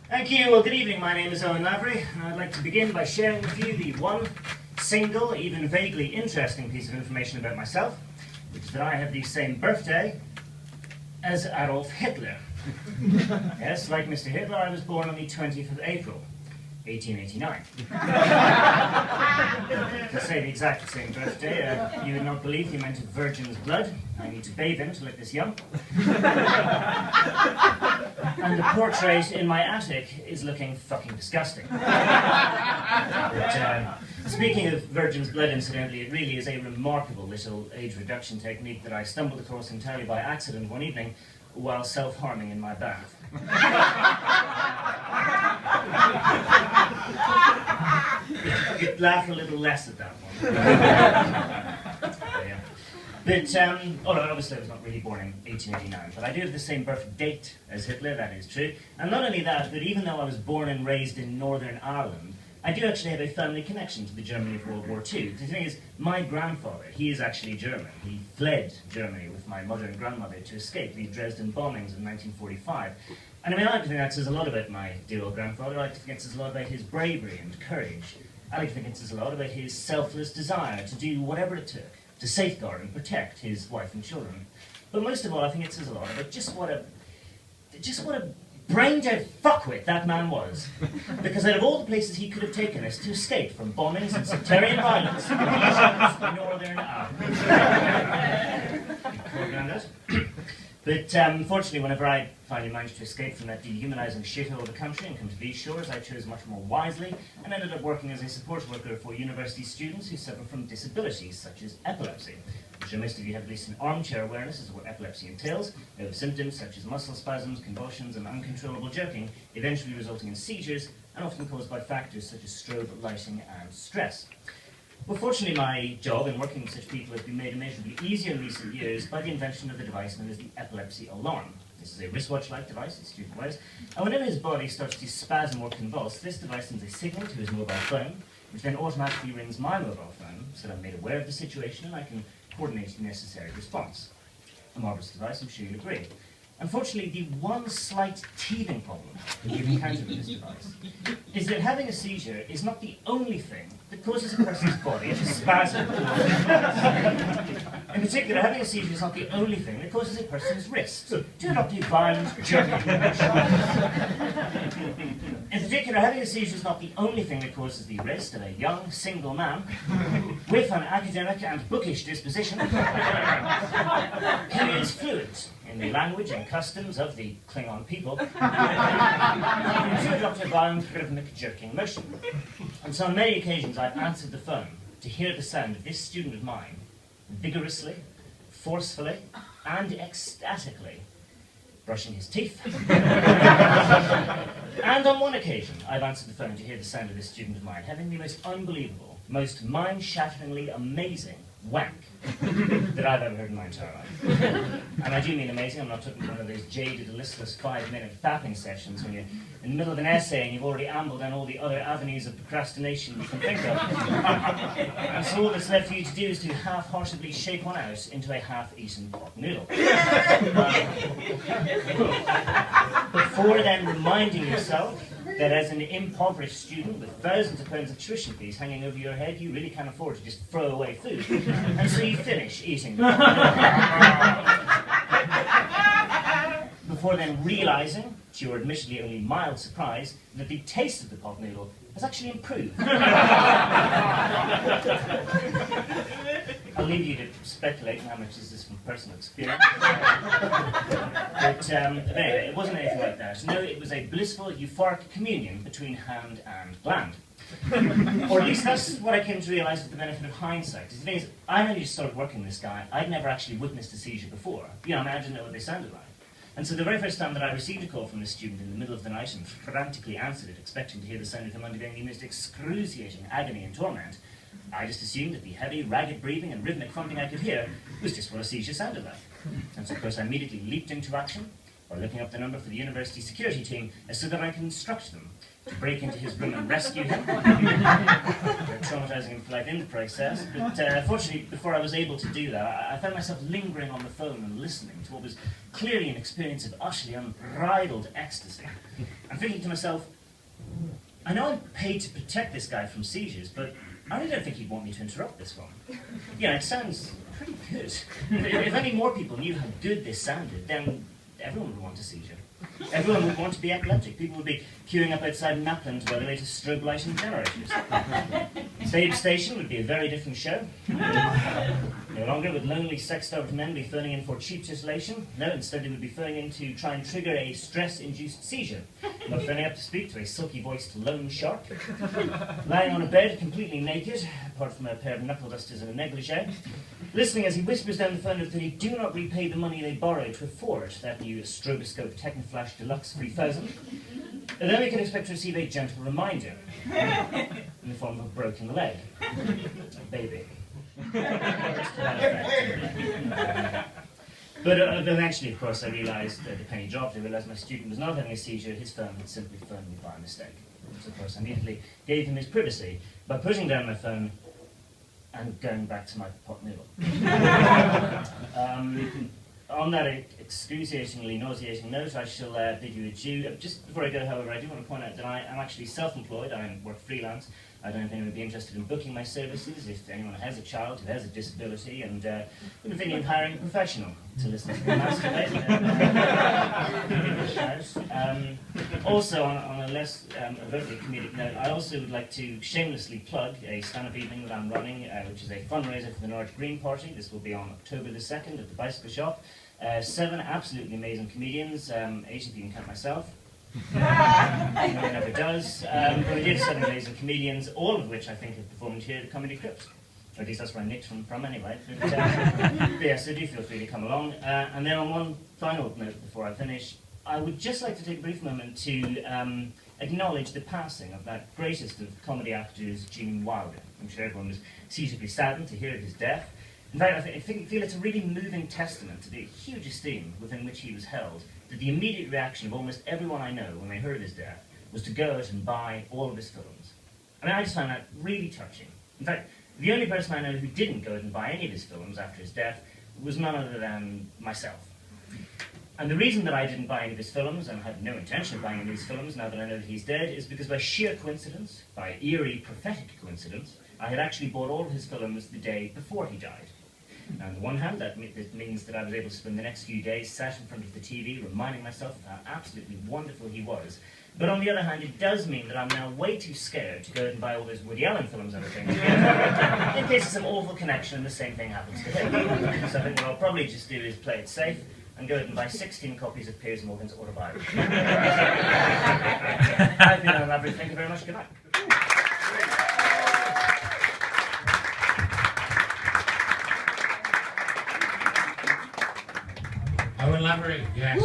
Thank you. Well, good evening. My name is Eoghan Lavery, and I'd like to begin by sharing with you the one single, even vaguely interesting piece of information about myself, which is that I have the same birthday as Adolf Hitler. Yes, like Mr. Hitler, I was born on the 20th of April, 1889. To say the exact same birthday, you would not believe the amount of virgin's blood I need to bathe in to look this young. And the portrait in my attic is looking fucking disgusting. But, speaking of virgin's blood, incidentally, it really is a remarkable little age reduction technique that I stumbled across entirely by accident one evening while self-harming in my bath. You'd laugh a little less at that one. Yeah. But, although obviously I was not really born in 1889, but I do have the same birth date as Hitler, that is true. And not only that, but even though I was born and raised in Northern Ireland, I do actually have a family connection to the Germany of World War II. The thing is, my grandfather, he is actually German. He fled Germany with my mother and grandmother to escape the Dresden bombings in 1945. And I mean, I like to think that says a lot about my dear old grandfather. I like to think it says a lot about his bravery and courage. I like to think it says a lot about his selfless desire to do whatever it took to safeguard and protect his wife and children. But most of all, I think it says a lot about just what a brain-dead fuckwit that man was. Because out of all the places he could have taken us to escape from bombings and sectarian violence, he chose Northern Ireland. Poor Grandad. But unfortunately, whenever I finally managed to escape from that dehumanizing shithole of the country and come to these shores, I chose much more wisely and ended up working as a support worker for university students who suffer from disabilities such as epilepsy. I'm sure most of you have at least an armchair awareness as to what epilepsy entails. They have symptoms such as muscle spasms, convulsions, and uncontrollable jerking, eventually resulting in seizures, and often caused by factors such as strobe lighting and stress. Well, fortunately, my job in working with such people has been made immeasurably easier in recent years by the invention of the device known as the epilepsy alarm. This is a wristwatch-like device, the student wears, and whenever his body starts to spasm or convulse, this device sends a signal to his mobile phone, which then automatically rings my mobile phone, so that I'm made aware of the situation and I can coordinate the necessary response. A marvelous device, I'm sure you'll agree. Unfortunately, the one slight teething problem that you've encountered with this device is that having a seizure is not the only thing that causes a person's body to spasm. In particular, having a seizure is not the only thing that causes a person's wrists to adopt a violent jerking motion. In particular, having a seizure is not the only thing that causes the wrist of a young, single man with an academic and bookish disposition who is fluent in the language and customs of the Klingon people, to adopt a violent rhythmic jerking motion. And so on many occasions I've answered the phone to hear the sound of this student of mine vigorously, forcefully, and ecstatically brushing his teeth. And on one occasion I've answered the phone to hear the sound of this student of mine having the most unbelievable, most mind-shatteringly amazing wank that I've ever heard in my entire life. And I do mean amazing. I'm not talking about one of those jaded, listless 5-minute fapping sessions when you're in the middle of an essay and you've already ambled down all the other avenues of procrastination you can think of. And so all that's left for you to do is to half-heartedly shake one out into a half-eaten pot noodle. Before then reminding yourself that as an impoverished student with thousands of pounds of tuition fees hanging over your head, you really can't afford to just throw away food. And so you finish eating before then realizing, to your admittedly only mild surprise, that the taste of the pot noodle has actually improved. I'll leave you to speculate how much is this from personal experience. But anyway, it wasn't anything like that. No, it was a blissful, euphoric communion between hand and gland. Or at least that's what I came to realise with the benefit of hindsight. The thing is, I only just started working with this guy. I'd never actually witnessed a seizure before. You know, I didn't know what they sounded like. And so the very first time that I received a call from this student in the middle of the night and frantically answered it, expecting to hear the sound of him undergoing the most excruciating agony and torment, I just assumed that the heavy, ragged breathing and rhythmic thumping I could hear was just what a seizure sounded like. And so, of course, I immediately leaped into action, or looking up the number for the university security team so that I can instruct them to break into his room and rescue him. Traumatizing him for life in the process. But fortunately, before I was able to do that, I found myself lingering on the phone and listening to what was clearly an experience of utterly unbridled ecstasy. I'm thinking to myself, I know I'm paid to protect this guy from seizures, but I really don't think he'd want me to interrupt this one. Yeah, it sounds pretty good. If any more people knew how good this sounded, then everyone would want a seizure. Everyone would want to be epileptic. People would be queuing up outside Napland by the latest strobe lighting generators. Stage Station would be a very different show. No longer would lonely sex-starved men be phoning in for cheap titillation. No, instead they would be phoning in to try and trigger a stress-induced seizure. Not phoning up to speak to a silky-voiced loan shark. Lying on a bed, completely naked, apart from a pair of knuckle dusters and a negligee. Listening as he whispers down the phone that they do not repay the money they borrowed to afford that new stroboscope Technoflash Deluxe 3000. And then we can expect to receive a gentle reminder in the form of a broken leg. A baby. But eventually, of course, I realised the penny dropped. I realised my student was not having a seizure. His phone had simply phoned me by mistake. So, of course, I immediately gave him his privacy by putting down my phone and going back to my pot noodle. On that excruciatingly nauseating note, I shall bid you adieu. Just before I go, however, I do want to point out that I am actually self-employed. I work freelance. I don't know if anyone would be interested in booking my services, if anyone has a child who has a disability, and I'm thinking of hiring a professional to listen to the masturbate. Also, on a less overtly comedic note, I also would like to shamelessly plug a stand-up evening that I'm running, which is a fundraiser for the Norwich Green Party. This will be on October the 2nd at the Bicycle Shop. 7 absolutely amazing comedians, 8 if you can count myself. No one ever does. But we did 7 amazing comedians, all of which I think have performed here at the Comedy Crypt. Or at least that's where I nicked from anyway. But yeah, so do feel free to come along. And then on one final note before I finish, I would just like to take a brief moment to acknowledge the passing of that greatest of comedy actors, Gene Wilder. I'm sure everyone was suitably saddened to hear of his death. In fact, I feel it's a really moving testament to the huge esteem within which he was held, that the immediate reaction of almost everyone I know when they heard his death was to go out and buy all of his films. I mean, I just found that really touching. In fact, the only person I know who didn't go out and buy any of his films after his death was none other than myself. And the reason that I didn't buy any of his films, and had no intention of buying any of his films now that I know that he's dead, is because by sheer coincidence, by eerie prophetic coincidence, I had actually bought all of his films the day before he died. Now, on the one hand, that means that I was able to spend the next few days sat in front of the TV reminding myself of how absolutely wonderful he was. But on the other hand, it does mean that I'm now way too scared to go out and buy all those Woody Allen films and everything, in case of some awful connection and the same thing happens to him. So I think what I'll probably just do is play it safe and go out and buy 16 copies of Piers Morgan's autobiography. I've been on Lavery. Thank you very much. Goodbye. Lavery, yes.